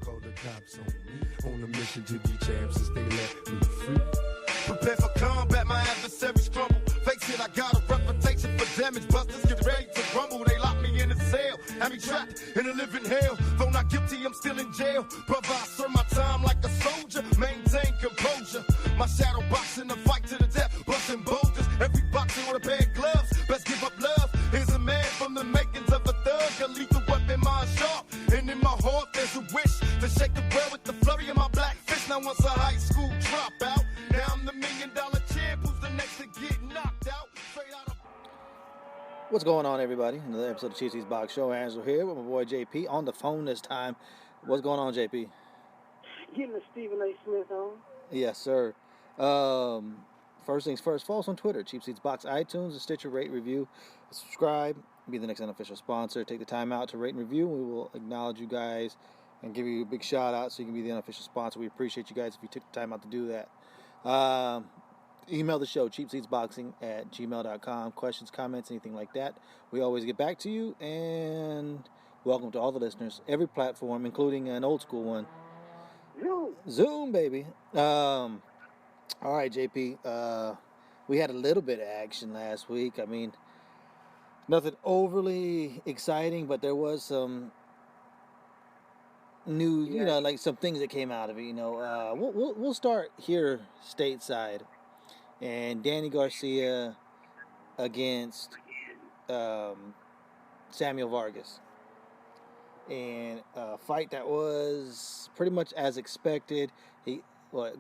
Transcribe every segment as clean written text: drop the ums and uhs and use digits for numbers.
Call the cops on me. On a mission to be champs since they let me free. Prepare for combat, my adversaries crumble. Face it, I got a reputation for damage. Busters get ready to rumble. They lock me in a cell, have me trapped in a living hell. Though not guilty, I'm still in jail. Brother, I serve my time like a soldier. Maintain composure. My shadow boxing the fight to the death, busting boulders. Every boxer with a pair of gloves. Best give up love. Here's a man from the makings of a thug. A lethal weapon, mind sharp. And in my heart, there's a wish to shake the world with the flurry of my black fist. Now once a high school dropout, now I'm the $1 million champ. Who's the next to get knocked out? Straight out of... What's going on, everybody? Another episode of CSBS Box Show. Angelo here with my boy JP on the phone this time. What's going on, JP? Getting the Stephen A. Smith on. Yes, sir. First things first, follow us on Twitter, Cheap Seats Box, iTunes, and Stitcher, rate, review, subscribe, be the next unofficial sponsor. Take the time out to rate and review. We will acknowledge you guys and give you a big shout out so you can be the unofficial sponsor. We appreciate you guys if you took the time out to do that. Email the show, cheapseatsboxing@gmail.com. Questions, comments, anything like that. We always get back to you, and welcome to all the listeners, every platform, including an old school one. Zoom, baby. All right, JP. We had a little bit of action last week. I mean, nothing overly exciting, but there was some new, like some things that came out of it. We'll start here stateside, and Danny Garcia against Samuel Vargas, and a fight that was pretty much as expected.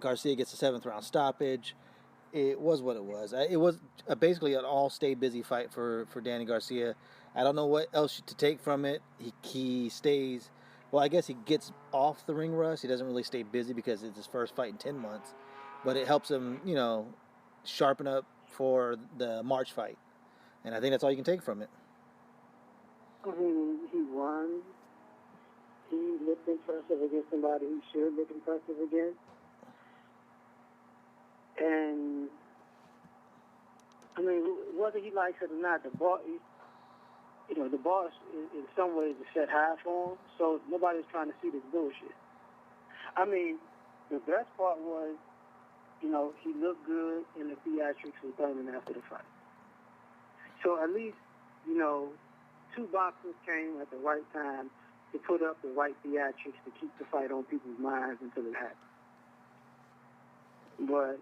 Garcia gets a 7th round stoppage. It was what it was. It was basically an all-stay busy fight for Danny Garcia. I don't know what else to take from it. He stays... Well, I guess he gets off the ring rust. He doesn't really stay busy because it's his first fight in 10 months. But it helps him, sharpen up for the March fight. And I think that's all you can take from it. I mean, he won. He looked impressive against somebody he should look impressive against. And, I mean, whether he likes it or not, the bar, the bar in some ways is set high for him, so nobody's trying to see this bullshit. I mean, the best part was, he looked good in the theatrics with Thurman after the fight. So at least, two boxers came at the right time to put up the right theatrics to keep the fight on people's minds until it happened. But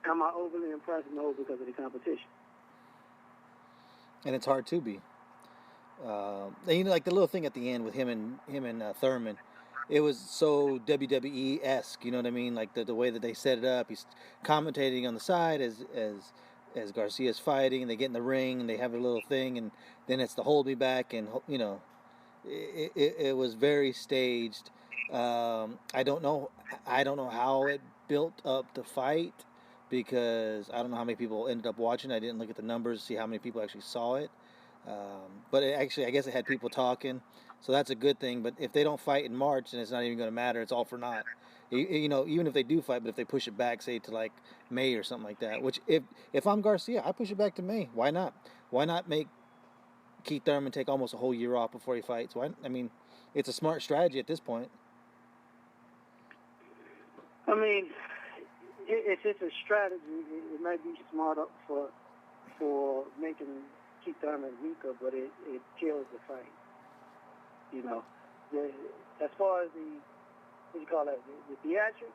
am I overly impressed? No, because of the competition. And it's hard to be. Like the little thing at the end with him and Thurman, it was so WWE-esque. You know what I mean? Like the way that they set it up. He's commentating on the side as Garcia's fighting. They get in the ring and they have a little thing, and then it's the hold me back, and it was very staged. I don't know how it built up the fight, because I don't know how many people ended up watching. I didn't look at the numbers to see how many people actually saw it. But I guess it had people talking, so that's a good thing. But if they don't fight in March, then it's not even going to matter. It's all for naught. Even if they do fight, but if they push it back, say to like May or something like that. Which if I'm Garcia, I push it back to May. Why not? Why not make Keith Thurman take almost a whole year off before he fights? It's a smart strategy at this point. I mean, if it's a strategy, it might be smart for making Keith Thurman weaker, but it kills the fight. As far as the theatric,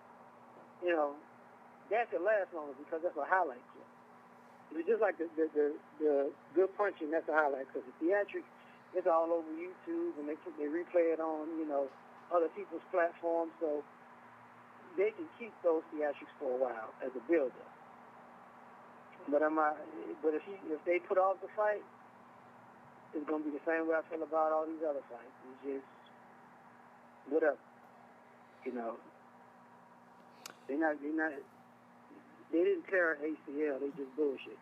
that could last longer because that's a highlight clip. It's just like the good punching, that's a highlight clip. The theatric, it's all over YouTube, and they replay it on, other people's platforms, so they can keep those theatrics for a while as a build-up. But if they put off the fight, it's going to be the same way I feel about all these other fights. It's just whatever, They didn't tear an ACL. They just bullshit.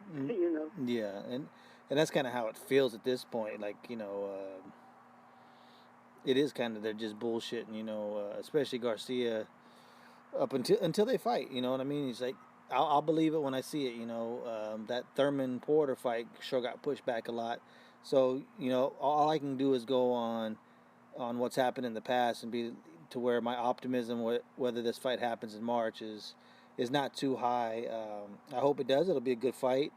Yeah, and that's kind of how it feels at this point. Like it is kind of they're just bullshitting. Especially Garcia. Up until they fight, you know what I mean? He's like, I'll believe it when I see it, that Thurman Porter fight sure got pushed back a lot. So, all I can do is go on on what's happened in the past and be to where my optimism whether this fight happens in March is not too high. I hope it does. It'll be a good fight,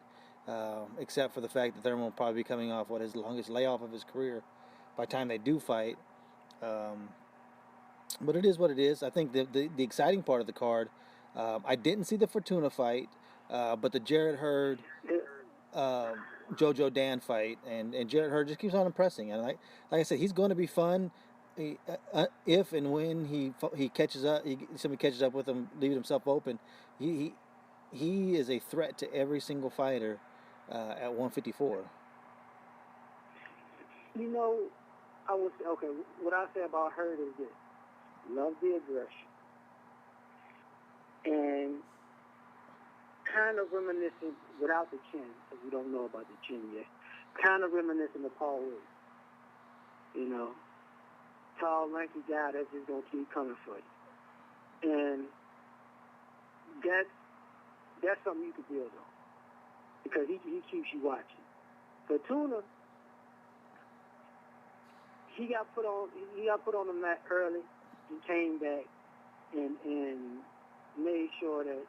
except for the fact that Thurman will probably be coming off his longest layoff of his career by the time they do fight. But it is what it is. I think the exciting part of the card, I didn't see the Fortuna fight, but the Jarrett Hurd Jojo Dan fight, and Jarrett Hurd just keeps on impressing. And like I said, he's going to be fun if and when he catches up. Somebody catches up with him, leaving himself open. He is a threat to every single fighter at 154. You know, I would say, okay, what I say about Hurd is this: love the aggression, and kind of reminiscent, without the chin, because we don't know about the chin yet, kind of reminiscent of Paul Williams. You know, tall, lanky guy that's just going to keep coming for you. And that's something you could build on, because he keeps you watching. Fortuna, he got put on the mat early. He came back and made sure that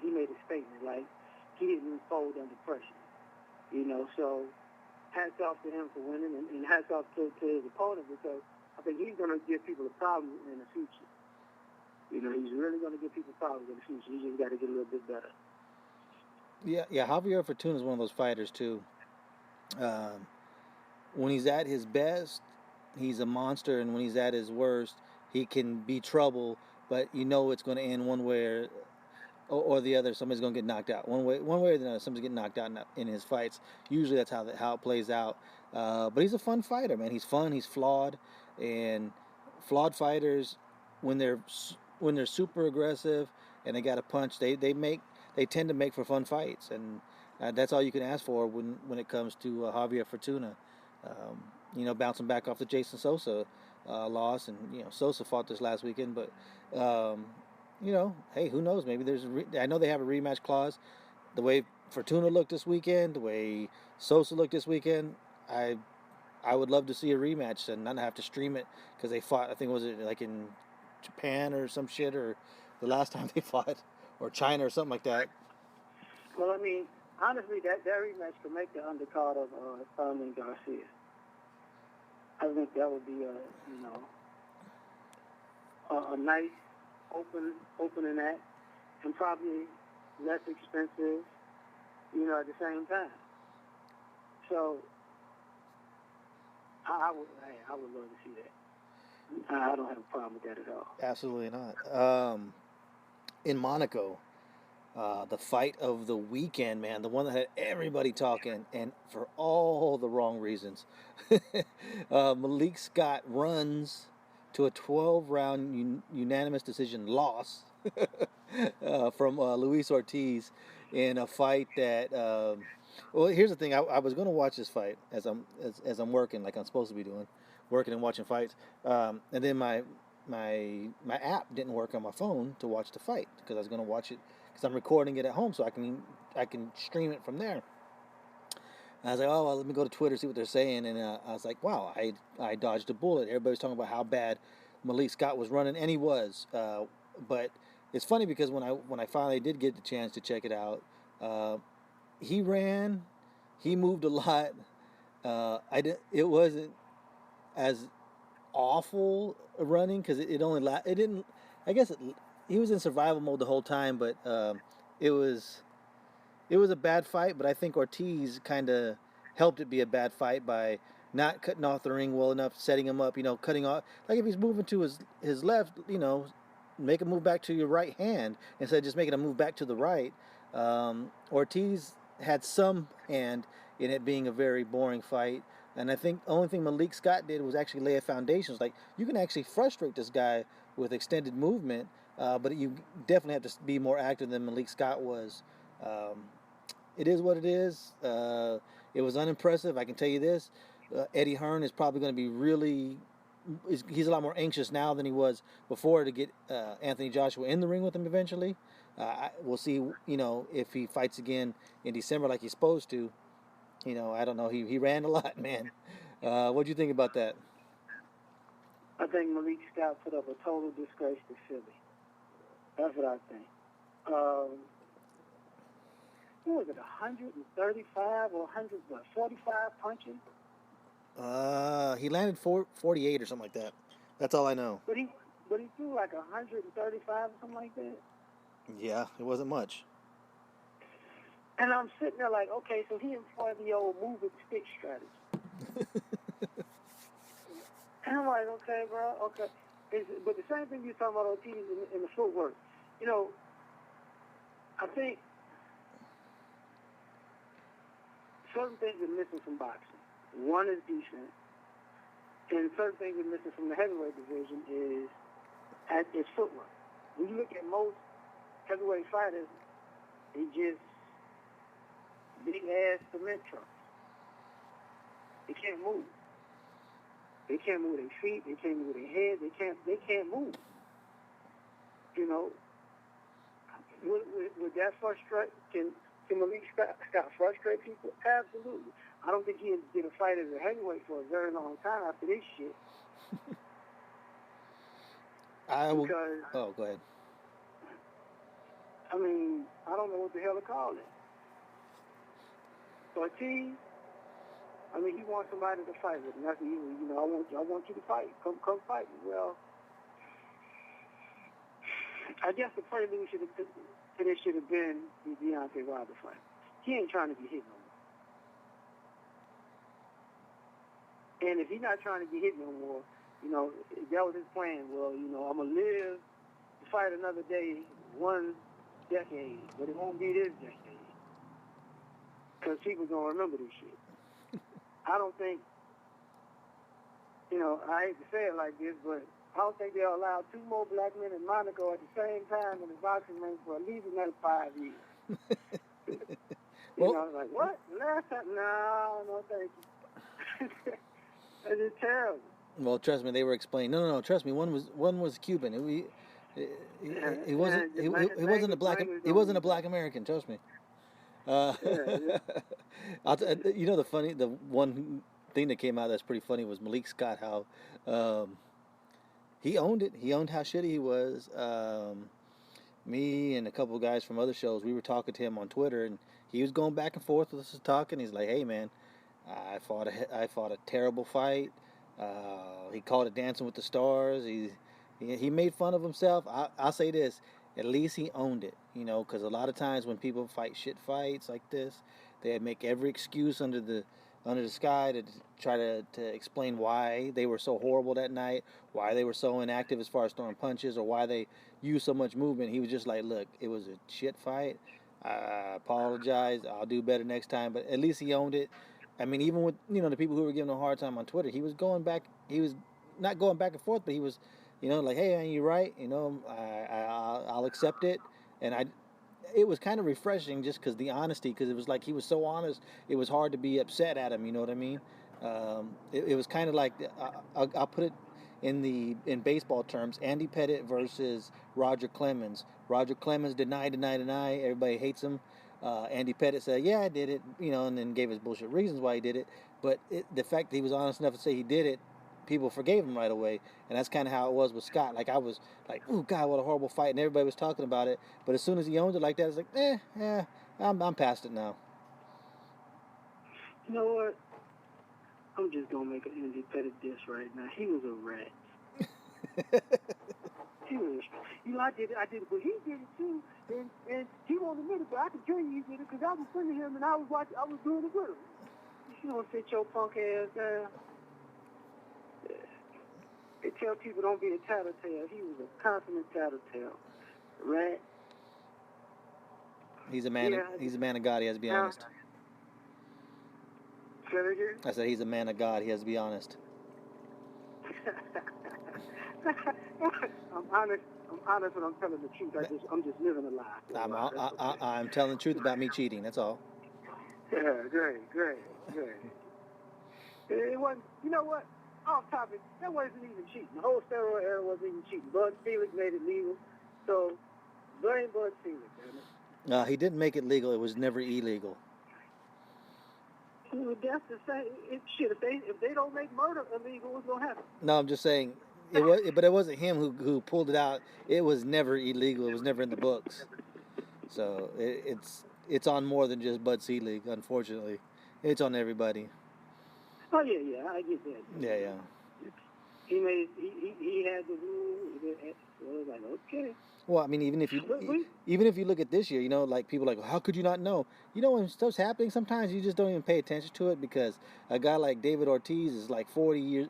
he made a statement, like he didn't fold under pressure. You know, so hats off to him for winning, and hats off to his opponent, because I think he's going to give people a problem in the future. You know, he's really going to give people problems in the future. He just got to get a little bit better. Yeah. Javier Fortuna is one of those fighters too. When he's at his best, he's a monster, and when he's at his worst, he can be trouble. But you know it's going to end one way or the other. Somebody's going to get knocked out. One way or the other, somebody's getting knocked out in his fights. Usually that's how it plays out. But he's a fun fighter, man. He's fun. He's flawed, and flawed fighters, when they're super aggressive and they got to punch, they tend to make for fun fights, and that's all you can ask for when it comes to Javier Fortuna. You know, bouncing back off the Jason Sosa loss, and you know, Sosa fought this last weekend, but you know, hey, who knows? Maybe I know they have a rematch clause. The way Fortuna looked this weekend, the way Sosa looked this weekend, I would love to see a rematch and not have to stream it, because they fought, I think, was it like in Japan or some shit, or the last time they fought, or China or something like that. Well, I mean, honestly, that rematch could make the undercard of Thurman Garcia. I think that would be a nice opening act, and probably less expensive, you know, at the same time. So I would love to see that. I don't have a problem with that at all. Absolutely not. In Monaco, the fight of the weekend, man, the one that had everybody talking, and for all the wrong reasons. Malik Scott runs to a 12-round unanimous decision loss from Luis Ortiz in a fight that. Well, here's the thing. I was going to watch this fight as I'm working, like I'm supposed to be doing, working and watching fights. And then my app didn't work on my phone to watch the fight, because I was going to watch it, because I'm recording it at home, so I can stream it from there. And I was like, oh, well, let me go to Twitter, see what they're saying, and I was like, wow, I dodged a bullet. Everybody's talking about how bad Malik Scott was running, and he was. But it's funny, because when I finally did get the chance to check it out, he ran, he moved a lot. It wasn't as awful running, because it didn't. I guess he was in survival mode the whole time, but it was a bad fight. But I think Ortiz kind of helped it be a bad fight by not cutting off the ring well enough, setting him up. You know, cutting off, like if he's moving to his left, you know, make him move back to your right hand instead of just making him move back to the right. Ortiz had some hand in it being a very boring fight. And I think the only thing Malik Scott did was actually lay a foundation. It's like, you can actually frustrate this guy with extended movement, but you definitely have to be more active than Malik Scott was. It is what it is. It was unimpressive, I can tell you this. Eddie Hearn is probably going to be he's a lot more anxious now than he was before to get Anthony Joshua in the ring with him eventually. We'll see, you know, if he fights again in December like he's supposed to. You know, I don't know. He ran a lot, man. What do you think about that? I think Malik Scott put up a total disgrace to Philly. That's what I think. What was it, 135 or 145 punches? He landed 48 or something like that. That's all I know. But he threw like 135 or something like that. Yeah, it wasn't much. And I'm sitting there like, okay, so he employed the old move and stick strategy. And I'm like, okay, bro, okay. But the same thing you're talking about, OT, in the footwork. You know, I think certain things are missing from boxing. One is defense. And certain things are missing from the heavyweight division is footwork. When you look at most heavyweight fighters, they just big-ass cement trucks. They can't move. They can't move their feet. They can't move their head. They can't move. You know, would that frustrate? Can Malik Scott frustrate people? Absolutely. I don't think he did a fight as a heavyweight for a very long time after this shit. Go ahead. I mean, I don't know what the hell to call it. But he wants somebody to fight with. And that's easy. You know, I want you to fight. Come fight me. Well, I guess the prelude should have been the Deontay Wilder fight. He ain't trying to be hit no more. And if he's not trying to get hit no more, you know, if that was his plan. Well, you know, I'm going to live to fight another day, one decade, but it won't be this decade. Because people going to remember this shit. I don't think, you know, I hate to say it like this, but I don't think they'll allow two more black men in Monaco at the same time in the boxing ring for at least another 5 years. You know, like, what? Last time? No, thank you. That is terrible. Well, trust me, they were explaining. No, trust me. One was Cuban. He wasn't a black American. Trust me. You know, the one thing that came out that's pretty funny was Malik Scott. How he owned it. He owned how shitty he was. Me and a couple of guys from other shows, we were talking to him on Twitter, and he was going back and forth with us talking. He's like, "Hey, man, I fought a terrible fight." He called it Dancing with the Stars. He made fun of himself. I'll say this: at least he owned it, you know, because a lot of times when people fight shit fights like this, they make every excuse under the sky to try to explain why they were so horrible that night, why they were so inactive as far as throwing punches, or why they used so much movement. He was just like, look, it was a shit fight. I apologize. I'll do better next time. But at least he owned it. I mean, even with, you know, the people who were giving him a hard time on Twitter, he was going back. He was not going back and forth, but he was, you know, like, hey, man, you're right. You know, I'll accept it. And it was kind of refreshing just because the honesty, because it was like he was so honest, it was hard to be upset at him, you know what I mean? It was kind of like, I'll put it in baseball terms, Andy Pettitte versus Roger Clemens. Roger Clemens deny, everybody hates him. Andy Pettitte said, yeah, I did it, you know, and then gave his bullshit reasons why he did it. But the fact that he was honest enough to say he did it, people forgave him right away. And that's kind of how it was with Scott. Like, I was like, oh, God, what a horrible fight. And everybody was talking about it. But as soon as he owned it like that, it's like, I'm past it now. You know what? I'm just going to make an Andy Pettitte diss right now. He was a rat. He was, you know, I did it, but he did it too. And he won't admit it, but I can tell you he did it because I was in front of him and I was doing it with him. You don't sit your punk ass down. They tell people don't be a tattletale. He was a consummate tattletale. Rat. He's a man of God, he has to be honest. Say that again? I said he's a man of God, he has to be honest. I'm honest when I'm telling the truth. I'm just living a lie. I'm telling the truth about me cheating, that's all. Yeah, great. It wasn't, you know what? Off topic, that wasn't even cheating. The whole steroid era wasn't even cheating. Bud Felix made it legal. So, blame Bud Felix, damn it. No, he didn't make it legal. It was never illegal. Well, that's the same. If they don't make murder illegal, what's going to happen? No, I'm just saying, but it wasn't him who pulled it out. It was never illegal. It was never in the books. So it's on more than just Bud Selig. Unfortunately, it's on everybody. Oh yeah, I get that. Yeah. He had the rule. So I was like, okay. Well, I mean, even if you look at this year, like people are like, how could you not know? When stuff's happening, sometimes you just don't even pay attention to it because a guy like David Ortiz is like 42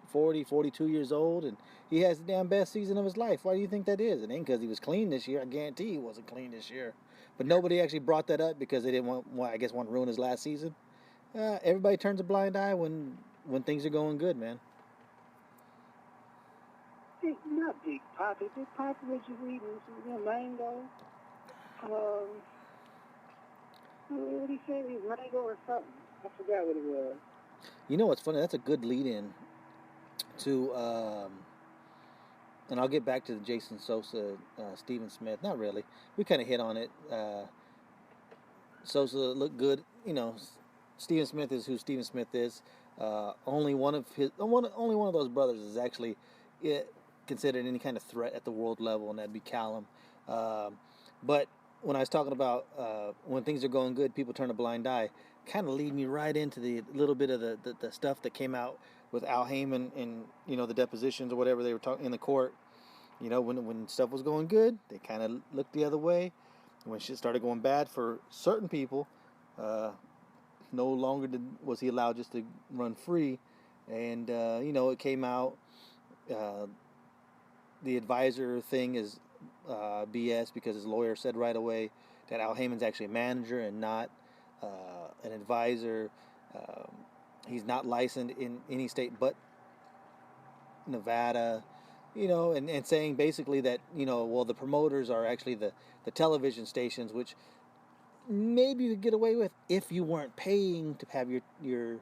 years old, and he has the damn best season of his life. Why do you think that is? It ain't because he was clean this year. I guarantee he wasn't clean this year. But nobody actually brought that up because they didn't want to ruin his last season. Everybody turns a blind eye when things are going good, man. Not Big Poppy. Big Poppy was just eating some mango. What did he say? It was mango or something. I forgot what it was. You know what's funny? That's a good lead-in to, and I'll get back to the Jason Sosa, Steven Smith. Not really. We kind of hit on it. Sosa looked good. Steven Smith is who Steven Smith is. Only one of those brothers is actually considered any kind of threat at the world level, and that'd be Callum. But when I was talking about when things are going good, people turn a blind eye, kind of lead me right into the little bit of the stuff that came out with Al Heyman and the depositions or whatever they were talking in the court. When stuff was going good, they kind of looked the other way. When shit started going bad for certain people, no longer was he allowed just to run free, and it came out. The advisor thing is BS because his lawyer said right away that Al Heyman's actually a manager and not an advisor. He's not licensed in any state but Nevada, and saying basically that, the promoters are actually the television stations, which maybe you could get away with if you weren't paying to have your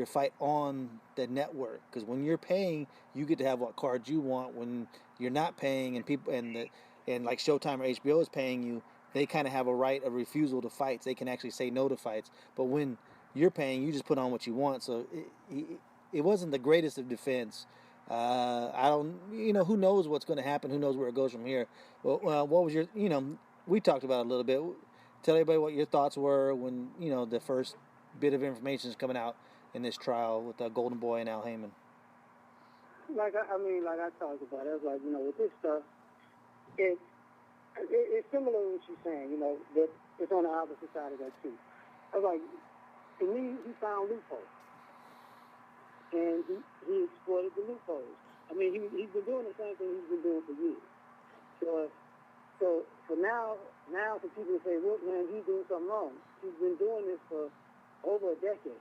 fight on the network, because when you're paying, you get to have what cards you want. When you're not paying, and people and like Showtime or HBO is paying you, they kind of have a right of refusal to fights. They can actually say no to fights. But when you're paying, you just put on what you want. So it wasn't the greatest of defense. I don't, who knows what's going to happen? Who knows where it goes from here? Well, what was your, we talked about it a little bit. Tell everybody what your thoughts were when the first bit of information is coming out in this trial with Golden Boy and Al Heyman. Like I talked about, I was like, with this stuff, it's similar to what you're saying, but it's on the opposite side of that too. I was like, to me, he found loopholes, and he exploited the loopholes. I mean, he's been doing the same thing he's been doing for years. So for now for people to say, look, man, he's doing something wrong. He's been doing this for over a decade.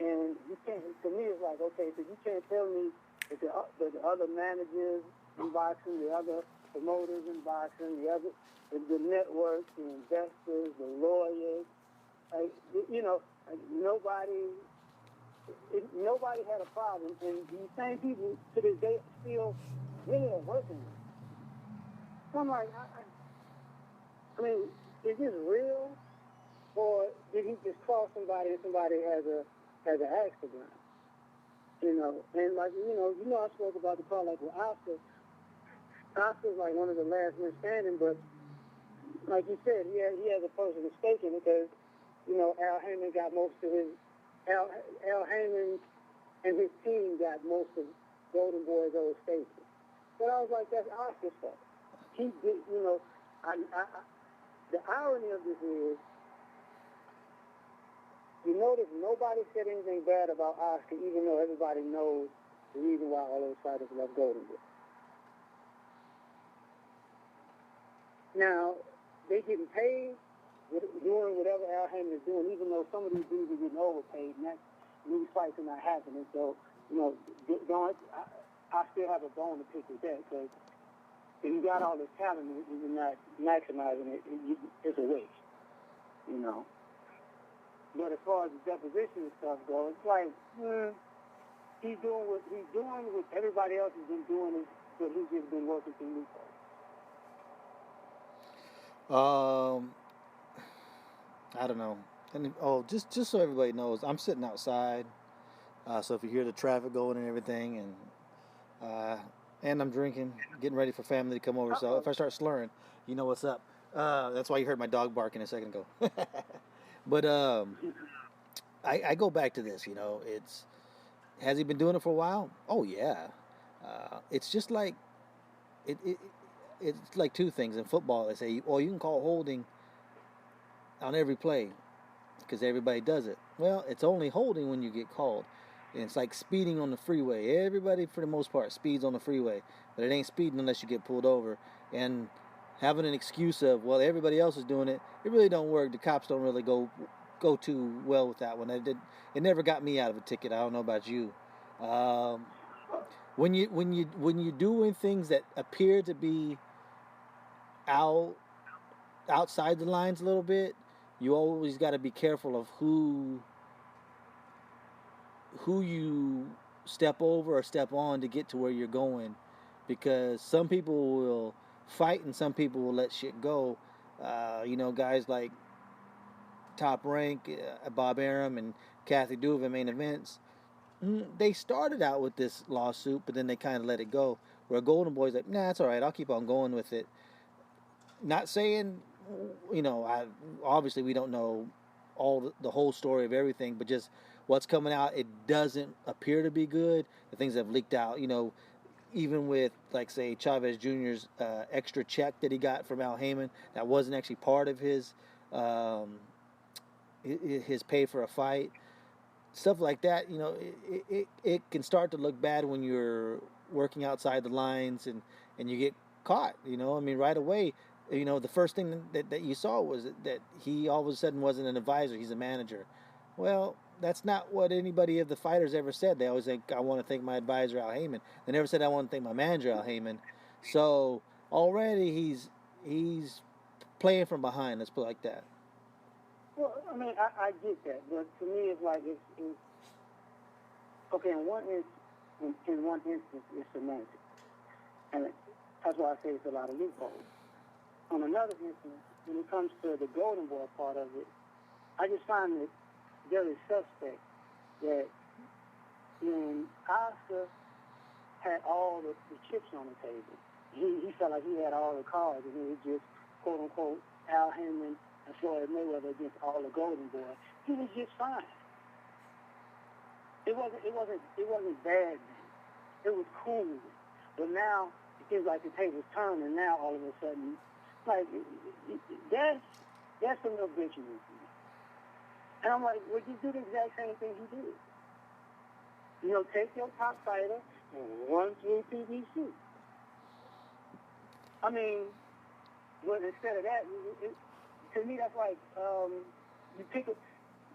And you can't, to me, it's like, okay, so you can't tell me that the other managers in boxing, the other promoters in boxing, the networks, the investors, the lawyers, nobody had a problem. And these same people, to this day, still really are working with. So I'm like, I mean, is this real? Or did he just call somebody and somebody has an axe to grind? And like, I spoke about the call like with Oscar. Oscar's like one of the last men standing, but like you said, he has a person mistaken because, Al Heyman got most of his, Al Heyman and his team got most of Golden Boy's old station. But I was like, that's Oscar's fault. He did, the irony of this is, you notice nobody said anything bad about Oscar, even though everybody knows the reason why all those fighters left Golden Boy. Now, they getting paid doing whatever Al Heyman is doing, even though some of these dudes are getting overpaid, and these fights are not happening. So, I still have a bone to pick with that, because if you got all this talent and you're not maximizing it, it's a waste, But as far as the deposition and stuff goes, it's like, he's doing what everybody else has been doing, but he's just been working through loopholes. I don't know. And just so everybody knows, I'm sitting outside. So if you hear the traffic going and everything, and And I'm drinking, getting ready for family to come over. So if I start slurring, you know what's up. That's why you heard my dog barking a second ago. But I go back to this. Has he been doing it for a while? Oh yeah. It's just like it's like two things in football. They say, you can call holding on every play because everybody does it. Well, it's only holding when you get called. And it's like speeding on the freeway. Everybody, for the most part, speeds on the freeway. But it ain't speeding unless you get pulled over. And having an excuse of, well, everybody else is doing it, it really don't work. The cops don't really go too well with that one. It never got me out of a ticket. I don't know about you. When you're doing things that appear to be outside the lines a little bit, you always got to be careful of who you step over or step on to get to where you're going, because some people will fight and some people will let shit go. Guys like Top Rank, Bob Arum and Kathy Duva, Main Events, they started out with this lawsuit, but then they kind of let it go. Where Golden Boy's like, nah, it's all right, I'll keep on going with it. Not saying, obviously we don't know the whole story of everything, but just what's coming out, it doesn't appear to be good. The things that have leaked out, even with, like, say, Chavez Jr.'s extra check that he got from Al Heyman, that wasn't actually part of his pay for a fight. Stuff like that, it can start to look bad when you're working outside the lines and you get caught, right away. The first thing that you saw was that he all of a sudden wasn't an advisor, he's a manager. Well, that's not what anybody of the fighters ever said. They always think, I want to thank my advisor, Al Heyman. They never said, I want to thank my manager, Al Heyman. So already he's playing from behind, let's put it like that. Well, I get that, but to me it's like it's okay. In one instance, it's semantic, and that's why I say it's a lot of loopholes. On another instance, when it comes to the Golden Boy part of it, I just find it very suspect that when Oscar had all the chips on the table, he felt like he had all the cards, and it was just quote unquote Al Heyman and Floyd Mayweather against all the Golden Boy. He was just fine. It wasn't bad then. It was cool. But now it seems like the table's turned, and now all of a sudden, like, that's a little bitchy to me. And I'm like, well, you do the exact same thing he did. Take your top fighter and run through PBC. But instead of that, to me, that's like you pick a,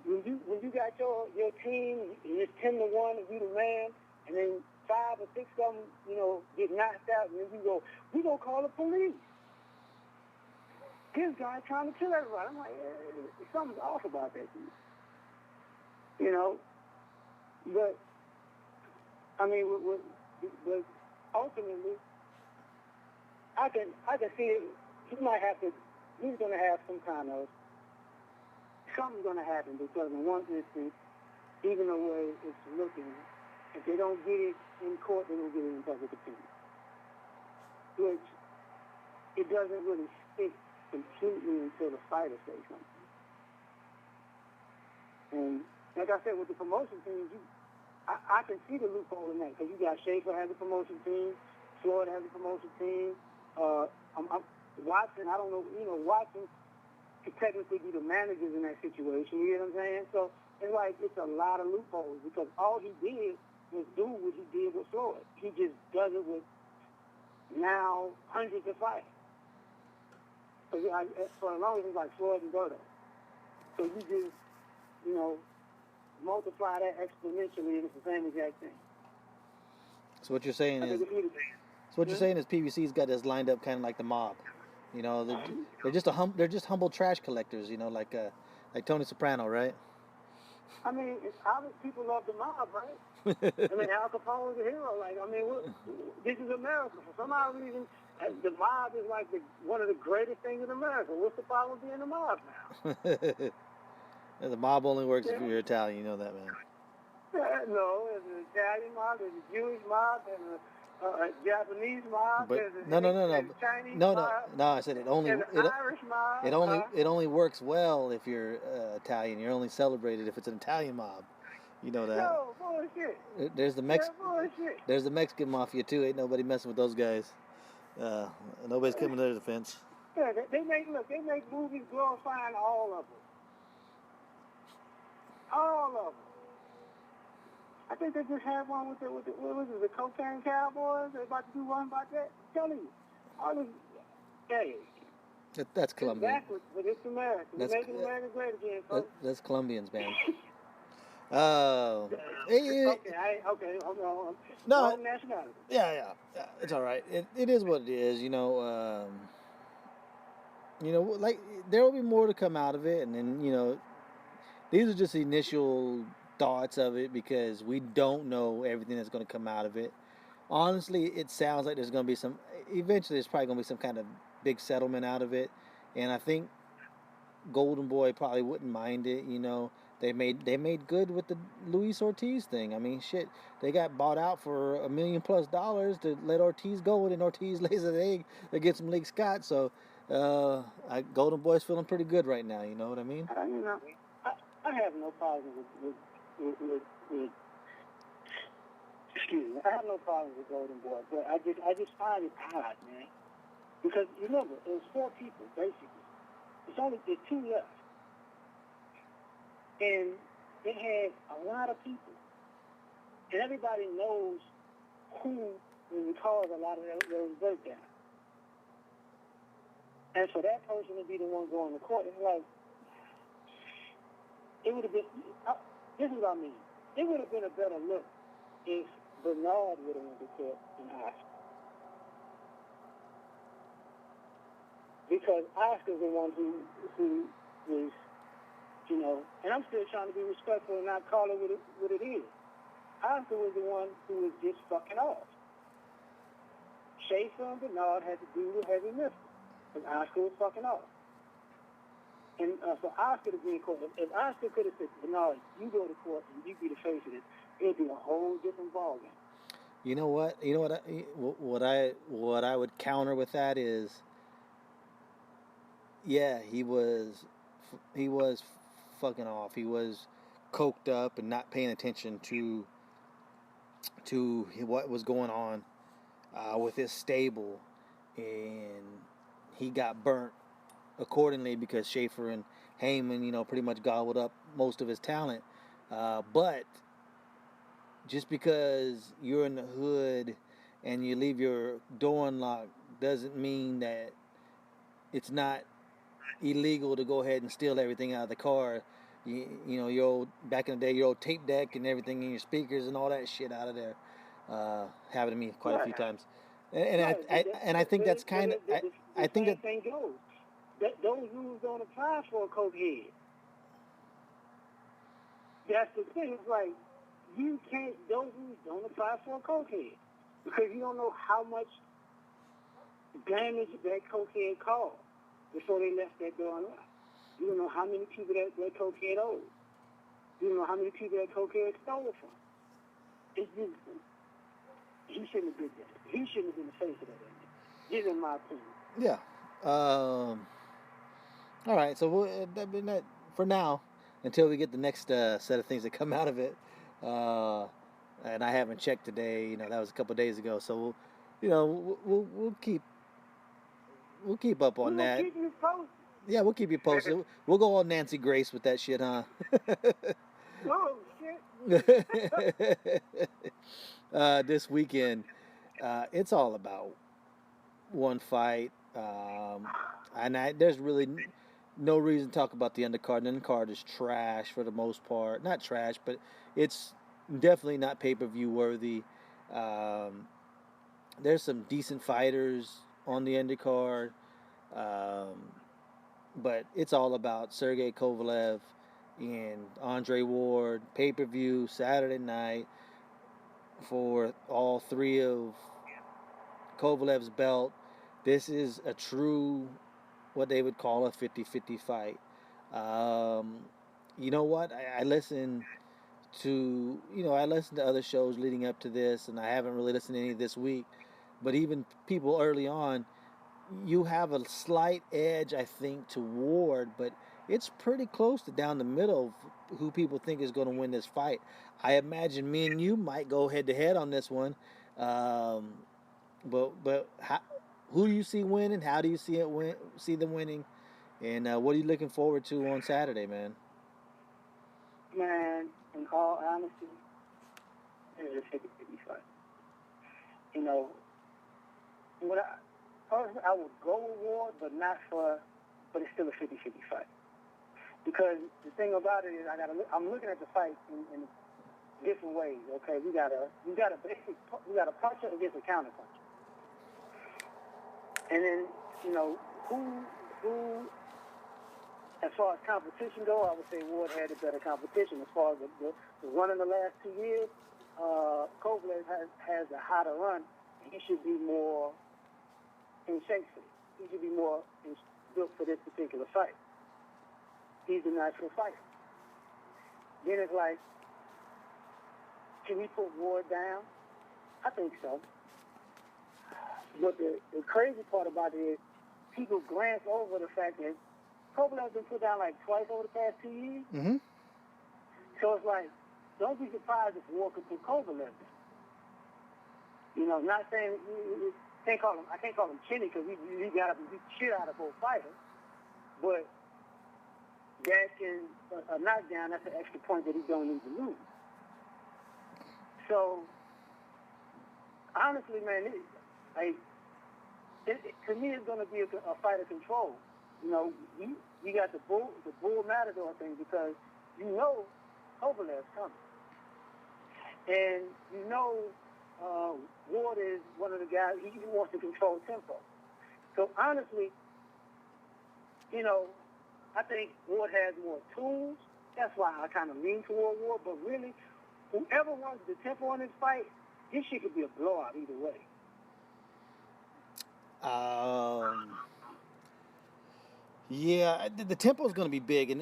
when you got your team and it's 10-1 and you the man, and then 5 or 6 of them get knocked out, and then we gonna call the police. This guy trying to kill everybody. I'm like, something's off about that dude. But but ultimately, I can see it. He's going to have something's going to happen, because in one instance, even the way it's looking, if they don't get it in court, they don't get it in public opinion. Which, it doesn't really stick completely until the fighter says something. And like I said, with the promotion teams, I can see the loophole in that, because you got Schaefer has a promotion team, Floyd has a promotion team, Watson, I don't know, Watson could technically be the managers in that situation, you know what I'm saying? So it's like, it's a lot of loopholes, because all he did was do what he did with Floyd. He just does it with now hundreds of fighters. So for as long as it's like Floyd and Berto. So you just, multiply that exponentially, and it's the same exact thing. So what you're saying is PBC's got us lined up kind of like the mob. They're just humble trash collectors. Like Tony Soprano, right? It's obvious people love the mob, right? Al Capone's a hero. This is America. For some odd reason, the mob is like one of the greatest things in America. What's the problem with being a mob now? The mob only works if you're Italian. You know that, man. No, there's an Italian mob, there's a Jewish mob, there's a Japanese mob. But There's a no. Chinese No. mob. I said There's an Irish mob. it only works well if you're Italian. You're only celebrated if it's an Italian mob. You know that. No bullshit. There's the Bullshit. There's the Mexican mafia too. Ain't nobody messing with those guys. Nobody's coming to their defense. Yeah, they make movies glorifying all of them. All of them. I think they just had one with what was it, the Cocaine Cowboys? They're about to do one about that. I'm telling you, all this, hey. That's Colombian. It's backwards, but it's America. We're making America great again, folks. That's Colombians, man. Okay, hold on. No. Wrong nationality. Yeah, it's all right. It is what it is, like there will be more to come out of it, and then these are just the initial thoughts of it because we don't know everything that's going to come out of it. Honestly, it sounds like there's going to be eventually there's probably going to be some kind of big settlement out of it, and I think Golden Boy probably wouldn't mind it. They made good with the Luis Ortiz thing. I mean, shit, they got bought out for $1 million+ to let Ortiz go, and then Ortiz lays an egg that gets him league Scott. So, Golden Boy's feeling pretty good right now. You know what I mean? I have no problem with excuse me. I have no problem with Golden Boy, but I just find it odd, man. Because remember, it was 4 people basically. There's 2 left. And they had a lot of people. And everybody knows who will cause a lot of those breakdowns. And for that person to be the one going to court, it's like, it would have been, this is what I mean. It would have been a better look if Bernard would have went to court than Oscar. Because Oscar's the one who was, and I'm still trying to be respectful and not call it what it is. Oscar was the one who was just fucking off. Schaefer and Bernard had to do the heavy lifting, because Oscar was fucking off. And for Oscar to be in court, if Oscar could have said, Bernard, you go to court and you be the face of it, it'd be a whole different ballgame. You know what? What I would counter with that is, yeah, he was fucking off. He was coked up and not paying attention to what was going on with his stable, and he got burnt accordingly because Schaefer and Heyman, pretty much gobbled up most of his talent. But just because you're in the hood and you leave your door unlocked doesn't mean that it's not illegal to go ahead and steal everything out of the car. Your old, back in the day, your old tape deck and everything in your speakers and all that shit out of there. Happened to me quite a few times. And I think that's kind of, I think that thing goes. Those rules don't apply for a cokehead. That's the thing. It's like, those rules don't apply for a cokehead. Because you don't know how much damage that cokehead caused before they left that door unlocked. You don't know how many people that cokehead owed. You don't know how many people that cokehead stole from. It's just, he shouldn't have did that. He shouldn't have been the face of that. This is my opinion. Yeah. All right, so that'd be that for now until we get the next set of things that come out of it. And I haven't checked today. That was a couple of days ago. So we'll keep up on that. Keep you posted. Yeah, we'll keep you posted. We'll go all Nancy Grace with that shit, huh? Oh shit! This weekend, it's all about one fight, and there's really no reason to talk about the undercard. The undercard is trash for the most part. Not trash, but it's definitely not pay-per-view worthy. There's some decent fighters on the undercard, but it's all about Sergey Kovalev and Andre Ward. Pay-per-view Saturday night for all 3 of Kovalev's belt. This is a true, what they would call a 50-50 fight. You know what? I listened to, I listened to other shows leading up to this, and I haven't really listened to any this week, but even people early on, you have a slight edge, I think, to Ward, but it's pretty close to down the middle of who people think is going to win this fight. I imagine me and you might go head to head on this one, but who do you see winning? How do you see see them winning? And what are you looking forward to on Saturday, man? Man, in all honesty, it's a 50-50 fight. Personally, I would go with Ward, but it's still a 50-50 fight. Because the thing about it is, I'm looking at the fight in different ways. Okay, we got a puncher against a counter puncher, and then who. As far as competition go, I would say Ward had the better competition. As far as the run in the last 2 years, Kovalev has a hotter run. He should be more in shape for it. He should be more built for this particular fight. He's a natural fighter. Then it's like, can we put Ward down? I think so. But the crazy part about it is people glance over the fact that Kovalev's been put down like twice over the past 2 years. Mm-hmm. So it's like, don't be surprised if Ward could put Kovalev down. Not saying I can't call him Kenny because he got to beat the shit out of both fighters. But that can a knockdown. That's an extra point that he don't need to lose. So honestly, man, to me, it's going to be a fight of control. You got the bull matador thing because Kovalev's coming, and Ward is one of the guys. He wants to control tempo. So honestly, I think Ward has more tools. That's why I kind of lean toward Ward. But really, whoever wants the tempo in this fight, this shit could be a blowout either way. Yeah, the tempo is going to be big, and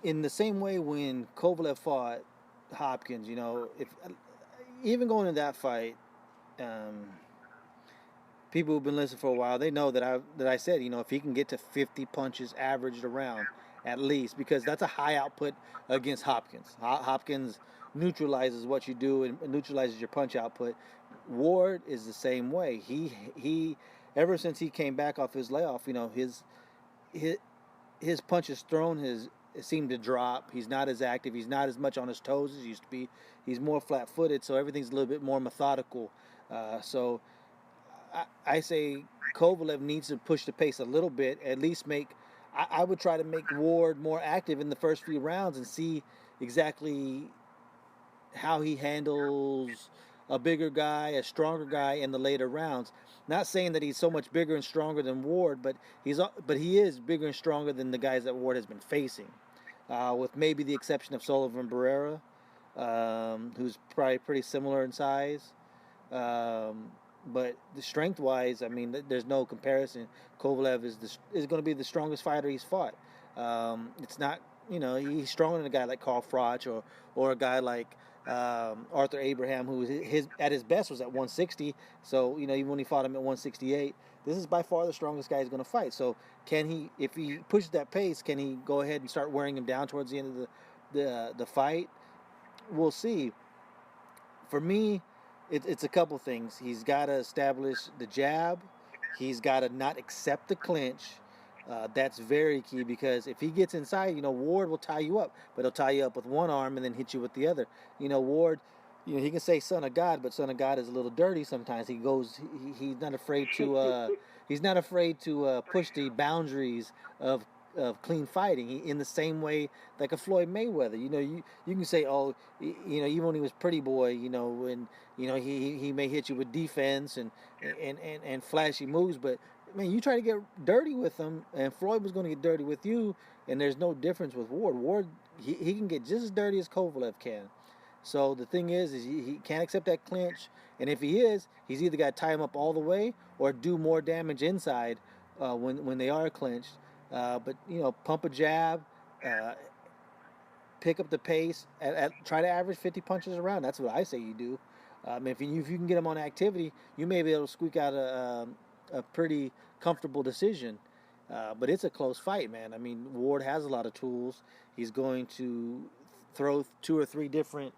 in the same way when Kovalev fought Hopkins, if even going into that fight, people who've been listening for a while, they know that I said, if he can get to 50 punches averaged around at least, because that's a high output against Hopkins. Hopkins neutralizes what you do and neutralizes your punch output. Ward is the same way. He ever since he came back off his layoff, his punches thrown seemed to drop. He's not as active. He's not as much on his toes as he used to be. He's more flat-footed, so everything's a little bit more methodical. So I say Kovalev needs to push the pace a little bit, at least I would try to make Ward more active in the first few rounds and see exactly how he handles a bigger guy, a stronger guy in the later rounds. Not saying that he's so much bigger and stronger than Ward, but he is bigger and stronger than the guys that Ward has been facing, with maybe the exception of Sullivan Barrera, who's probably pretty similar in size. But the strength-wise, there's no comparison. Kovalev is going to be the strongest fighter he's fought. It's not, he's stronger than a guy like Carl Froch or a guy like Arthur Abraham, who at his best was at 160. So, even when he fought him at 168, this is by far the strongest guy he's going to fight. So, if he pushes that pace, can he go ahead and start wearing him down towards the end of the fight? We'll see. For me, it's a couple things. He's got to establish the jab. He's got to not accept the clinch. That's very key, because if he gets inside, Ward will tie you up, but he'll tie you up with one arm and then hit you with the other. Ward, he can say son of God, but son of God is a little dirty sometimes. He's not afraid to push the boundaries of clean fighting. In the same way like a Floyd Mayweather. You can say, even when he was pretty boy, and he may hit you with defense and flashy moves, but man, you try to get dirty with him, and Floyd was going to get dirty with you, and there's no difference with Ward. Ward, he can get just as dirty as Kovalev can. So the thing is he can't accept that clinch, and if he is, he's either got to tie him up all the way or do more damage inside when they are clinched. But pump a jab, pick up the pace, try to average 50 punches around. That's what I say you do. If you can get him on activity, you may be able to squeak out a pretty comfortable decision. But it's a close fight, man. I mean, Ward has a lot of tools. He's going to throw 2 or 3 different,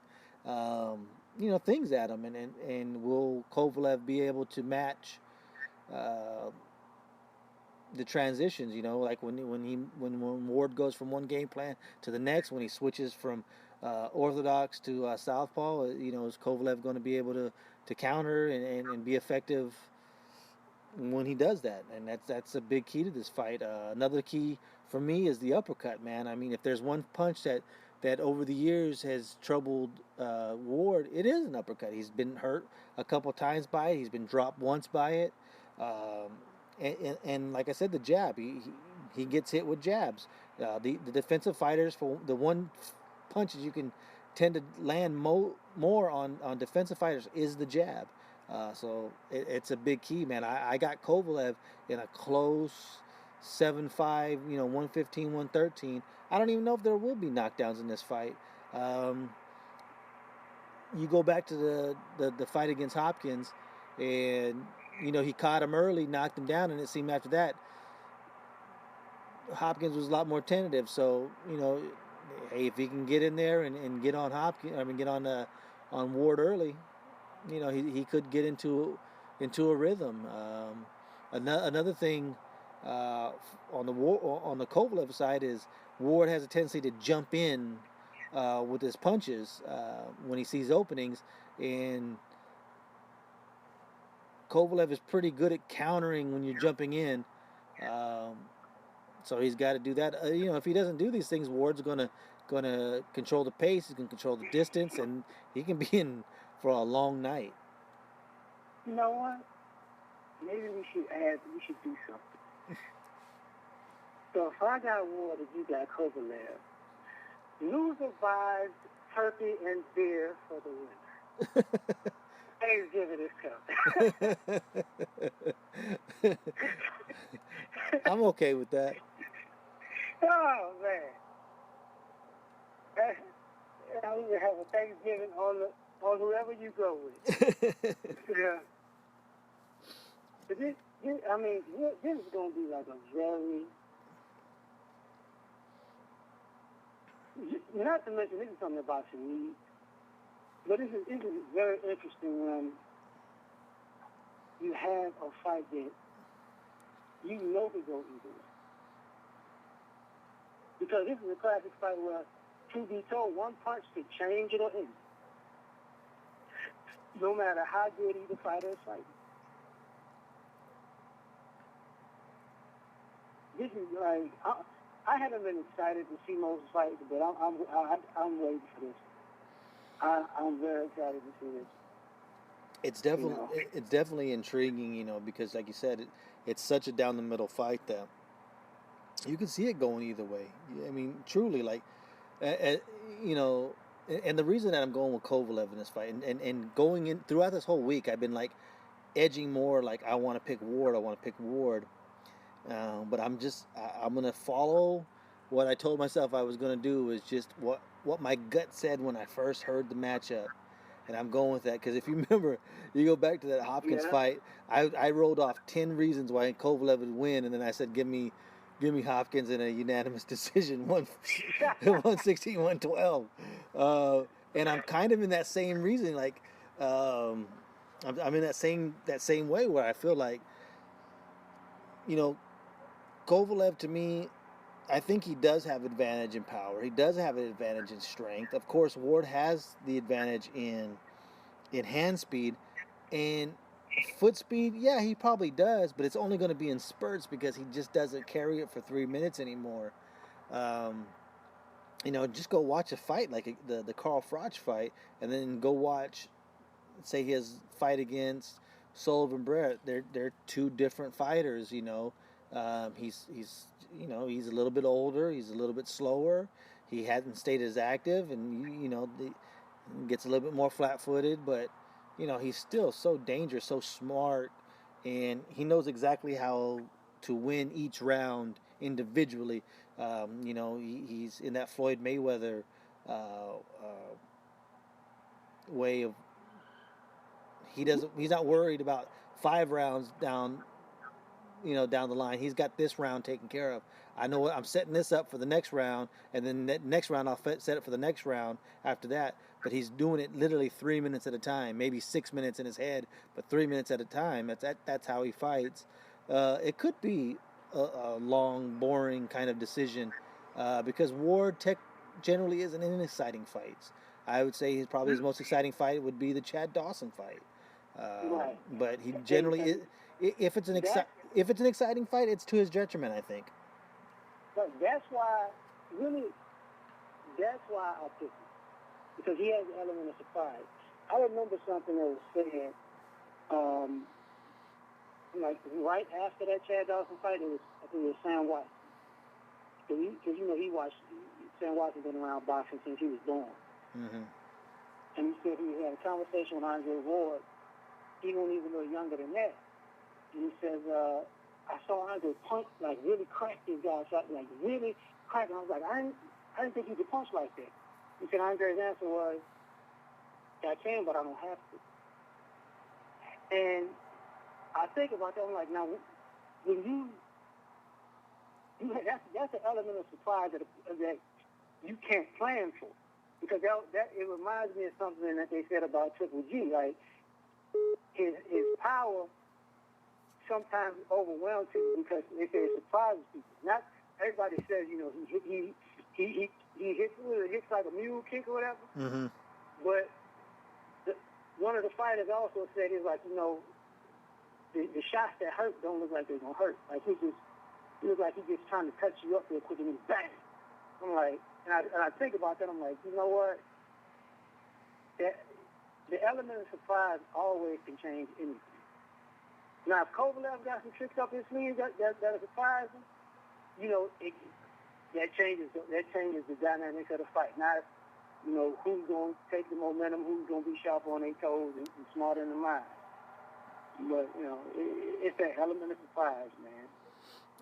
things at him, and will Kovalev be able to match the transitions? Like when Ward goes from one game plan to the next, when he switches from orthodox to southpaw, is Kovalev going to be able to counter and be effective when he does that? And that's a big key to this fight. Another key for me is the uppercut, man. I mean, if there's one punch that over the years has troubled Ward, it is an uppercut. He's been hurt a couple times by it. He's been dropped once by it. And like I said, the jab, he gets hit with jabs. The defensive fighters, for the one punches you can tend to land more on defensive fighters is the jab. So it's a big key, man. I got Kovalev in a close 7-5, 115, 113. I don't even know if there will be knockdowns in this fight. You go back to the fight against Hopkins, and he caught him early, knocked him down, and it seemed after that Hopkins was a lot more tentative. So hey, if he can get in there and get on on Ward early, he could get into a rhythm. Another thing on the Kovalev side is Ward has a tendency to jump in with his punches when he sees openings, and Kovalev is pretty good at countering when you're jumping in. So he's got to do that. If he doesn't do these things, Ward's gonna control the pace. He's gonna control the distance, and he can be in for a long night. You know what? Maybe we should do something. So if I got Ward and you got Kovalev, loser buys turkey and beer for the winner. Thanksgiving is coming. I'm okay with that. Oh man. We will have a Thanksgiving on whoever you go with. Yeah. But this is going to be like a very, not to mention, this is something about Shamid, but this is very interesting when you have a fight that could go either way. Because this is a classic fight where, truth be told, one punch could change it or end it. No matter how good either fighter is fighting. This is like, I haven't been excited to see Moses fight, but I'm waiting for this. I'm very excited to see this. It's definitely intriguing, because like you said, it's such a down the middle fight that you can see it going either way. I mean, truly, like, and the reason that I'm going with Kovalev in this fight, and going in throughout this whole week, I've been like edging more, like I want to pick Ward. But I'm gonna follow what I told myself I was gonna do, is just what my gut said when I first heard the matchup, and I'm going with that. Because if you remember, you go back to that Hopkins fight, I rolled off 10 reasons why Kovalev would win, and then I said, give me Hopkins in a unanimous decision, 116, 112. And I'm kind of in that same reason, like I'm in that same way where I feel like, Kovalev, to me, I think he does have advantage in power. He does have an advantage in strength. Of course, Ward has the advantage in hand speed, and foot speed. Yeah, he probably does, but it's only going to be in spurts because he just doesn't carry it for 3 minutes anymore. Just go watch a fight like the Carl Froch fight, and then go watch, say, his fight against Sullivan Barrett. They're two different fighters. He's a little bit older. He's a little bit slower. He hasn't stayed as active, and gets a little bit more flat-footed. But he's still so dangerous, so smart, and he knows exactly how to win each round individually. He's in that Floyd Mayweather way of he's not worried about 5 rounds down, down the line. He's got this round taken care of. I know I'm setting this up for the next round, and then next round I'll set it for the next round after that. But he's doing it literally 3 minutes at a time, maybe 6 minutes in his head, but 3 minutes at a time. That's how he fights. It could be a long, boring kind of decision because Ward generally isn't in exciting fights. I would say probably his most exciting fight would be the Chad Dawson fight. Right. But he generally is. If it's an exciting fight, it's to his detriment, I think. But that's why I picked him. Because he has the element of surprise. I remember something that was said, like right after that Chad Dawson fight, I think it was Sam Watson. Because Sam Watson's been around boxing since he was born. Mm-hmm. And he said he had a conversation with Andre Ward, even when he was a little younger than that. And he says, I saw Andre punch, like really crack this guy, like really crack. And I was like, I didn't think he could punch like that. He said Andre's answer was, I can, but I don't have to. And I think about that, I'm like, now, when that's an element of surprise that you can't plan for. Because it reminds me of something that they said about Triple G, like his power sometimes overwhelms people because they say it surprises people. Not everybody says, he hits like a mule kick or whatever. Mm-hmm. But one of the fighters also said, he's like, the shots that hurt don't look like they're gonna hurt. Like he looks like he's just trying to touch you up real quick and then bang. I'm like, and I think about that. I'm like, you know what? The element of surprise always can change anything. Now, if Kovalev got some tricks up his sleeve that are surprising, that changes the dynamics of the fight. Not, who's going to take the momentum, who's going to be sharp on their toes and smarter in the mind. But, it's that element of surprise, man.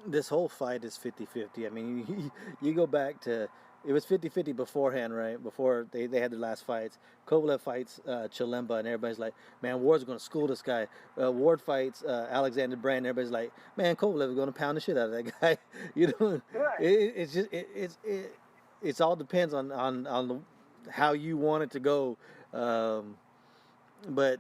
This whole fight is 50-50. I mean, you go back to, it was 50-50 beforehand, right? Before they had their last fights. Kovalev fights Chilemba, and everybody's like, man, Ward's going to school this guy. Ward fights Alexander Brand, and everybody's like, man, Kovalev is going to pound the shit out of that guy. Right. It's all depends on how you want it to go. But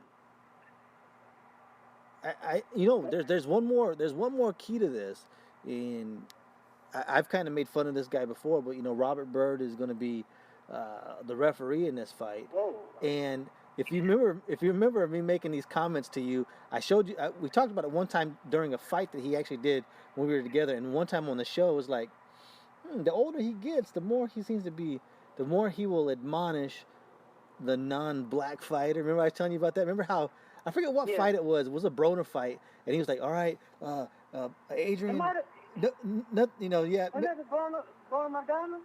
there's one more key to this. And I've kind of made fun of this guy before, but Robert Byrd is going to be the referee in this fight. Oh. And if you remember me making these comments to you, I showed you. We talked about it one time during a fight that he actually did when we were together, and one time on the show it was like, the older he gets, the more he seems to be, the more he will admonish the non-black fighter. Remember I was telling you about that? Remember how I forget what fight it was. It was a Broner fight, and he was like, "All right, Adrian." Was that Broner Madonna?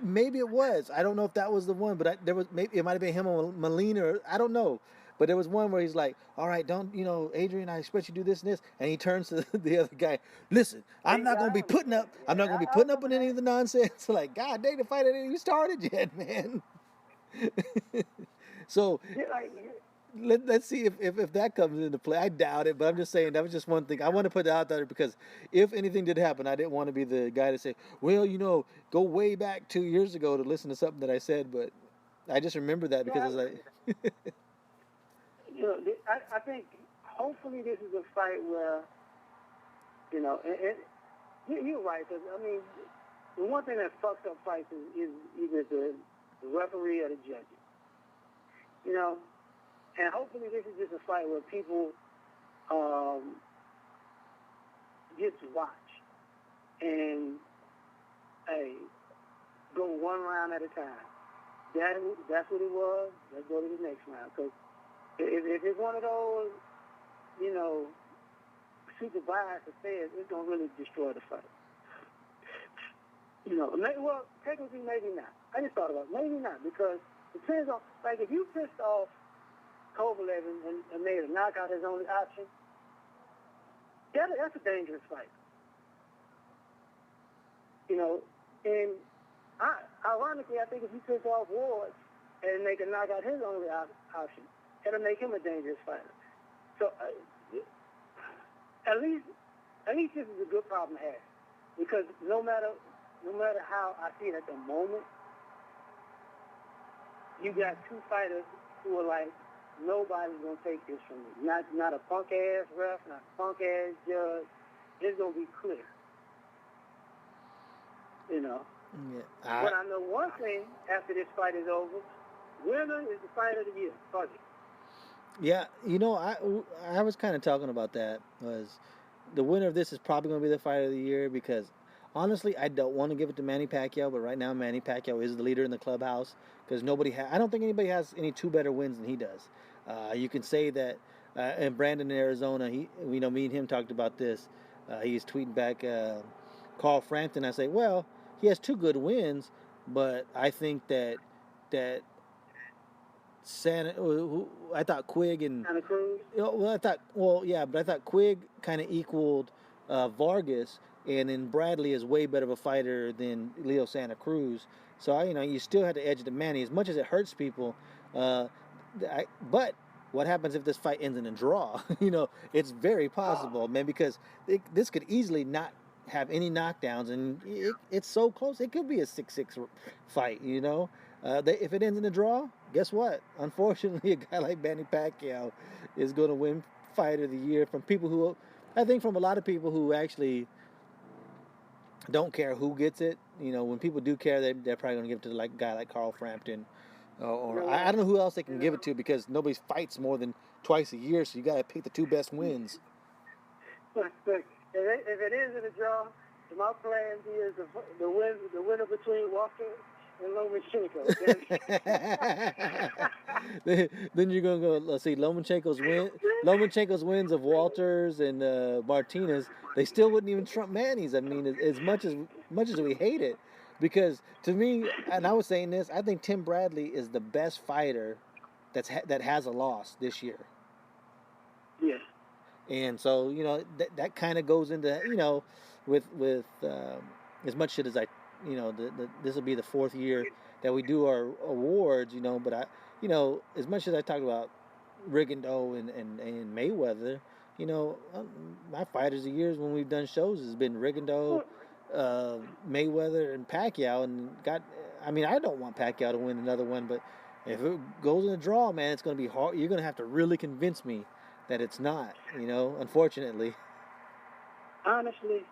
Maybe it was. I don't know if that was the one, but maybe it might have been him or Molina. Or, I don't know. But there was one where he's like, "All right, don't Adrian? I expect you to do this and this." And he turns to the other guy. Listen, I'm not going to be putting up. I'm not going to be putting up with any of the nonsense. Like, God dang, the fight ain't even started yet, man. So. Let's see if that comes into play. I doubt it, but I'm just saying that was just one thing. I want to put that out there because if anything did happen, I didn't want to be the guy to say, well, go way back 2 years ago to listen to something that I said, but I just remember that because I was like... I think hopefully this is a fight where, you're right. Cause, I mean, the one thing that fucks up fights is either the referee or the judges. And hopefully this is just a fight where people get to watch and, go one round at a time. That's what it was. Let's go to the next round. Because if it's one of those, super biased affairs, it's going to really destroy the fight. Well, technically maybe not. I just thought about it. Maybe not, because it depends on, like, if you pissed off Kovalev and made a knockout his only option, that's a dangerous fight. And Ironically, I think if you took off Ward and they can knock out his only option, it'll make him a dangerous fighter. So at least this is a good problem to have, because no matter how I see it at the moment, you got two fighters who are like, nobody's gonna take this from me. Not a punk ass ref, not a punk ass judge. It's gonna be clear. You know. Yeah, But I know one thing: after this fight is over, winner is the fight of the year. Fuck it. yeah. You know, I was kind of talking about that. Was the winner of this is probably going to be the fight of the year, because honestly, I don't want to give it to Manny Pacquiao, but right now Manny Pacquiao is the leader in the clubhouse, because I don't think anybody has any two better wins than he does. You can say that, and Brandon in Arizona, me and him talked about this. He's tweeting back Carl Frampton. I say, well, he has two good wins, but I think that I thought Quigg and Santa Cruz. but I thought Quigg kind of equaled Vargas, and then Bradley is way better of a fighter than Leo Santa Cruz. So you still had to edge to Manny, as much as it hurts people. But what happens if this fight ends in a draw? It's very possible, man, because this could easily not have any knockdowns, and it's so close. It could be a 6-6 fight. If it ends in a draw, guess what? Unfortunately, a guy like Manny Pacquiao is going to win fight of the year from a lot of people who actually don't care who gets it. When people do care, they're probably going to give it to a guy like Carl Frampton. Or I don't know who else they can give it to, because nobody fights more than twice a year, so you got to pick the two best wins. Look, if it is in a draw, my plan is the winner between Walker and Lomachenko. Then you're gonna go. Let's see, Lomachenko's wins of Walters and Martinez, they still wouldn't even trump Manny's. I mean, as much as we hate it, because to me, and I was saying this, I think Tim Bradley is the best fighter that has a loss this year. Yeah. And so that kind of goes into with as much shit as this will be the fourth year that we do our awards, but as much as I talk about Rigondeaux and Mayweather, my fighters of the years when we've done shows has been Rigondeaux, Mayweather, and Pacquiao, and I don't want Pacquiao to win another one, but if it goes in a draw, man, it's going to be hard. You're going to have to really convince me that it's not, unfortunately. Honestly,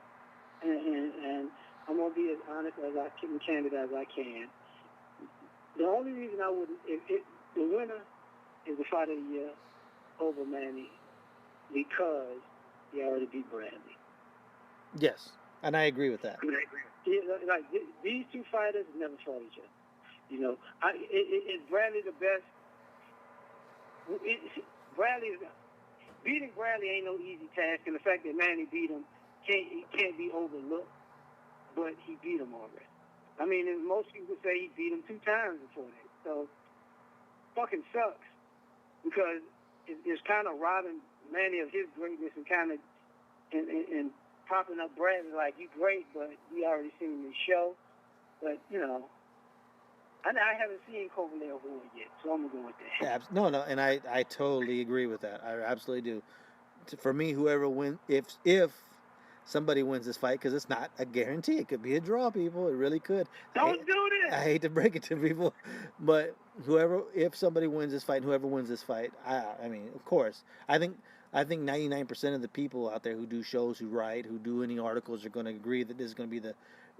and I'm going to be as honest as I can, candid as I can. The only reason I wouldn't, if the winner is the fight of the year over Manny, because he already beat Bradley. Yes, and I agree with that. Like these two fighters never fought each other. Is Bradley the best? Beating Bradley ain't no easy task, and the fact that Manny beat him can't be overlooked. But he beat him already. I mean, most people say he beat him 2 times before that. So, fucking sucks, because it's kind of robbing Manny of his greatness and kind of and popping up Bradley like, you great, but we already seen the show. But I haven't seen Kovalev win yet, so I'm gonna go with that. Yeah, no, and I totally agree with that. I absolutely do. For me, whoever wins, if somebody wins this fight, because it's not a guarantee, it could be a draw, people. It really could. Don't do this. I hate to break it to people, but if somebody wins this fight, and whoever wins this fight, I mean, of course, I think 99% of the people out there who do shows, who write, who do any articles are going to agree that this is going to be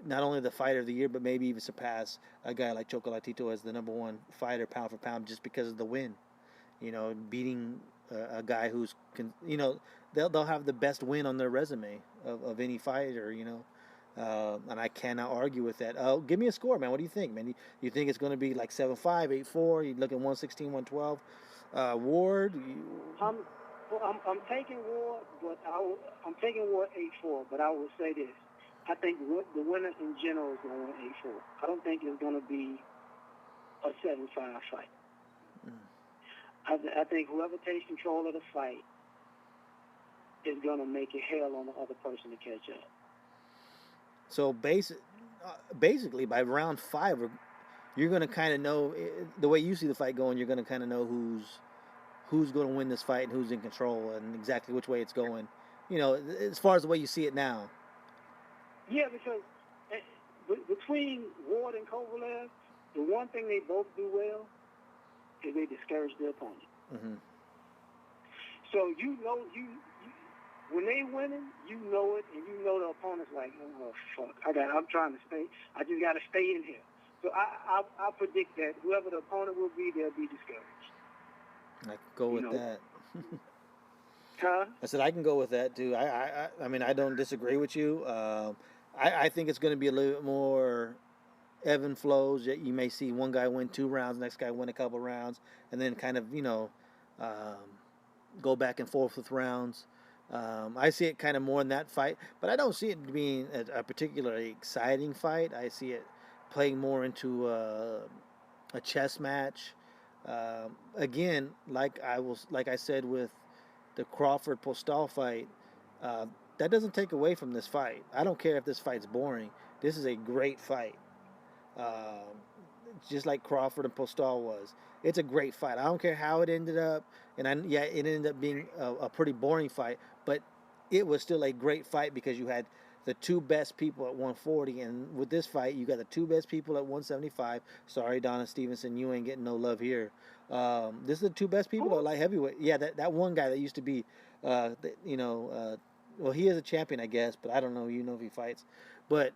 not only the fighter of the year, but maybe even surpass a guy like Chocolatito as the number one fighter pound for pound, just because of the win. Beating a guy who's, they'll have the best win on their resume of any fighter, and I cannot argue with that. Give me a score, man. What do you think, man? You think it's going to be like 7-5, 8-4? You look at 116, 112? Ward? I'm taking Ward, but I'm taking Ward 8-4. But I will say this: I think the winner in general is going to win 8-4. I don't think it's going to be a 7-5 fight. I think whoever takes control of the fight is going to make it hell on the other person to catch up. So basically, by round 5, you're going to kind of know the way you see the fight going. You're going to kind of know who's going to win this fight and who's in control and exactly which way it's going. You know, as far as the way you see it now. Yeah, because between Ward and Kovalev, the one thing they both do well is they discourage their opponent. Mm-hmm. So you know when they winning, you know it, and you know the opponent's like, oh fuck, I'm trying to stay. I just got to stay in here. So I predict that whoever the opponent will be, they'll be discouraged. I can go with that. Huh? I said I can go with that too. I mean, I don't disagree with you. I think it's going to be a little bit more ebb and flows. You may see one guy win 2 rounds, next guy win a couple rounds, and then kind of go back and forth with rounds. I see it kind of more in that fight, but I don't see it being a particularly exciting fight. I see it playing more into a chess match. Again, like I said with the Crawford-Postal fight, that doesn't take away from this fight. I don't care if this fight's boring. This is a great fight. Just like Crawford and Postal was. It's a great fight. I don't care how it ended up. And it ended up being a pretty boring fight, but it was still a great fight because you had the 2 best people at 140, and with this fight, you got the 2 best people at 175. Sorry, Donna Stevenson, you ain't getting no love here. This is the 2 best people at light heavyweight. Yeah, that one guy that used to be, well, he is a champion, I guess, but I don't know, if he fights. But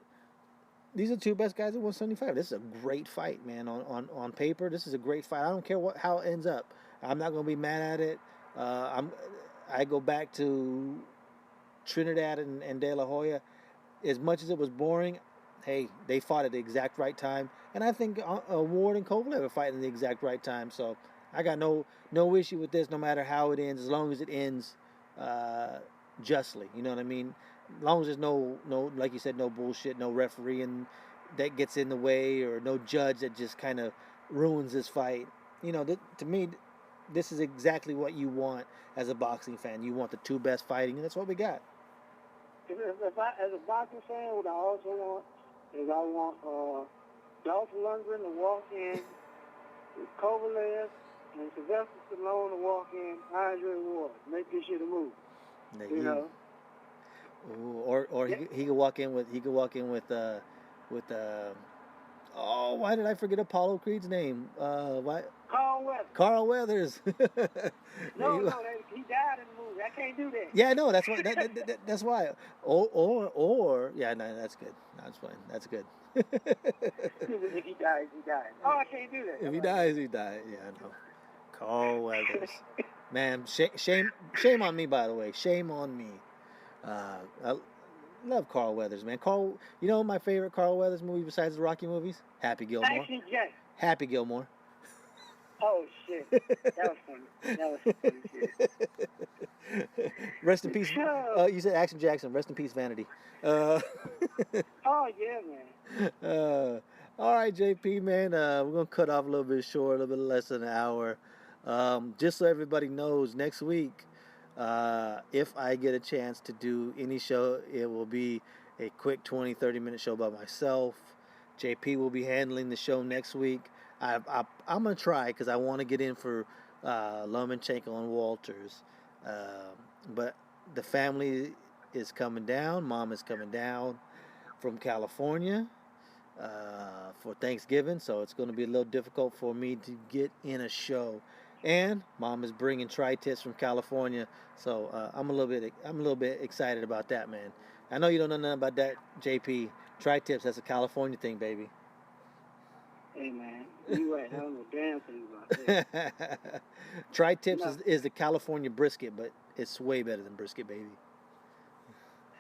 these are 2 best guys at 175. This is a great fight, man. On paper, this is a great fight. I don't care how it ends up. I'm not going to be mad at it. I go back to Trinidad and De La Hoya. As much as it was boring, hey, they fought at the exact right time. And I think Ward and Kovalev are fighting at the exact right time. So I got no issue with this, no matter how it ends, as long as it ends justly. You know what I mean? As long as there's no, like you said, no bullshit, no referee that gets in the way, or no judge that just kind of ruins this fight. To me, this is exactly what you want as a boxing fan. You want the 2 best fighting, and that's what we got. If I, as a boxing fan, what I also want is I want Dolph Lundgren to walk in with Kovalev and Sylvester Stallone to walk in Andre Ward. Make this shit a move. Ooh, or he could walk in with why did I forget Apollo Creed's name? What? Carl Weathers. No, he died in the movie. I can't do that. Yeah, no, that's why. That's why. Or yeah, no, that's good. That's fine. That's good. If he dies, he dies. Oh, I can't do that. If he dies, he dies. Yeah, I know. Carl Weathers. Man, shame on me, by the way. Shame on me. I love Carl Weathers, man. My favorite Carl Weathers movie besides the Rocky movies? Happy Gilmore. Action Jackson. Happy Gilmore. Oh, shit. That was funny. That was funny shit. Rest in peace. You said Action Jackson. Rest in peace, Vanity. Oh, yeah, man. All right, JP, man. We're going to cut off a little bit short, a little bit less than an hour. Just so everybody knows, next week, if I get a chance to do any show, it will be a quick 20, 30-minute show by myself. JP will be handling the show next week. I'm going to try because I want to get in for Lomachenko and Walters. But the family is coming down. Mom is coming down from California for Thanksgiving, so it's going to be a little difficult for me to get in a show. And Mom is bringing tri-tips from California, so I'm a little bit excited about that, man. I know you don't know nothing about that, JP. Tri-tips, that's a California thing, baby. Hey, man, you right. I don't know damn thing about that. Tri-tips is the California brisket, but it's way better than brisket, baby.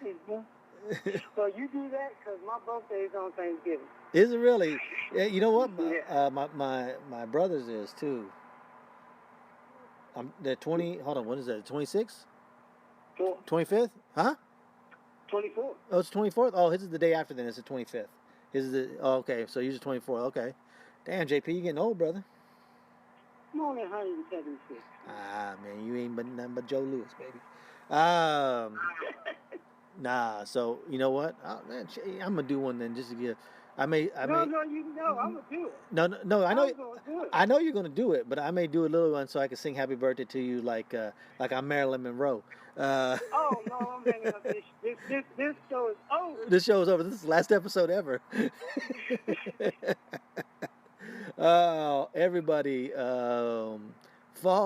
Hey, so you do that because my birthday is on Thanksgiving. Is it really? Yeah, you know what? Yeah. My brother's is too. The 20. Hold on. What is that? 26th? 25th? Huh? 24th. Oh, it's 24th. Oh, his is the day after. Then it's the 25th. His is the. Oh, okay. So yours is 24th. Okay. Damn, JP, you getting old, brother. I'm only 176. Ah, man, you ain't but nothing but Joe Louis, baby. Nah. So you know what? I'm gonna do one then, just to give. I may. No, I'm gonna do it. No. I know. I'm gonna do it. I know you're gonna do it, but I may do a little one so I can sing "Happy Birthday" to you, like I'm Marilyn Monroe. Oh no, I'm hanging up. This show is over. This show is over. This is the last episode ever. Oh, everybody, follow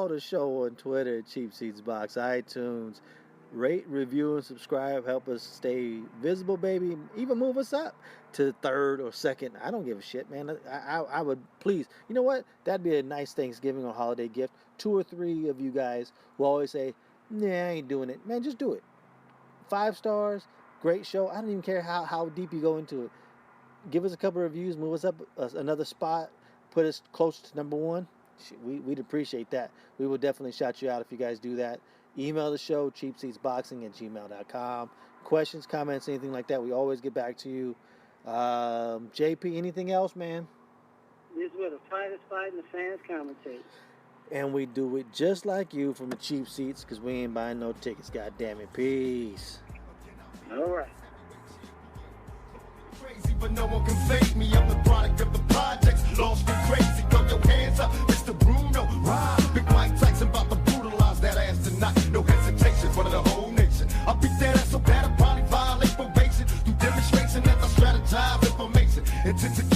the show on Twitter, Cheap Seats Box, iTunes. Rate, review, and subscribe. Help us stay visible, baby. Even move us up to third or second. I don't give a shit, man. I would, please. You know what? That'd be a nice Thanksgiving or holiday gift. 2 or 3 of you guys will always say, nah, I ain't doing it. Man, just do it. 5 stars. Great show. I don't even care how deep you go into it. Give us a couple of reviews. Move us up another spot. Put us close to number 1. We'd appreciate that. We will definitely shout you out if you guys do that. Email the show, cheapseatsboxing@gmail.com. Questions, comments, anything like that, we always get back to you. JP, anything else, man? This is where the fighters fight and the fans commentate. And we do it just like you from the cheap seats, because we ain't buying no tickets. God damn it. Peace. All right. Crazy, but no one can fake me. I'm the product of the projects. Lost and crazy. Throw your hands up, Mr. Bruno. Ride. Big Mike Tyson about to brutalize that ass tonight. No hesitation, front of the whole nation. I'll beat that ass so bad I probably violate probation. Through demonstration as I strategize information. Intensity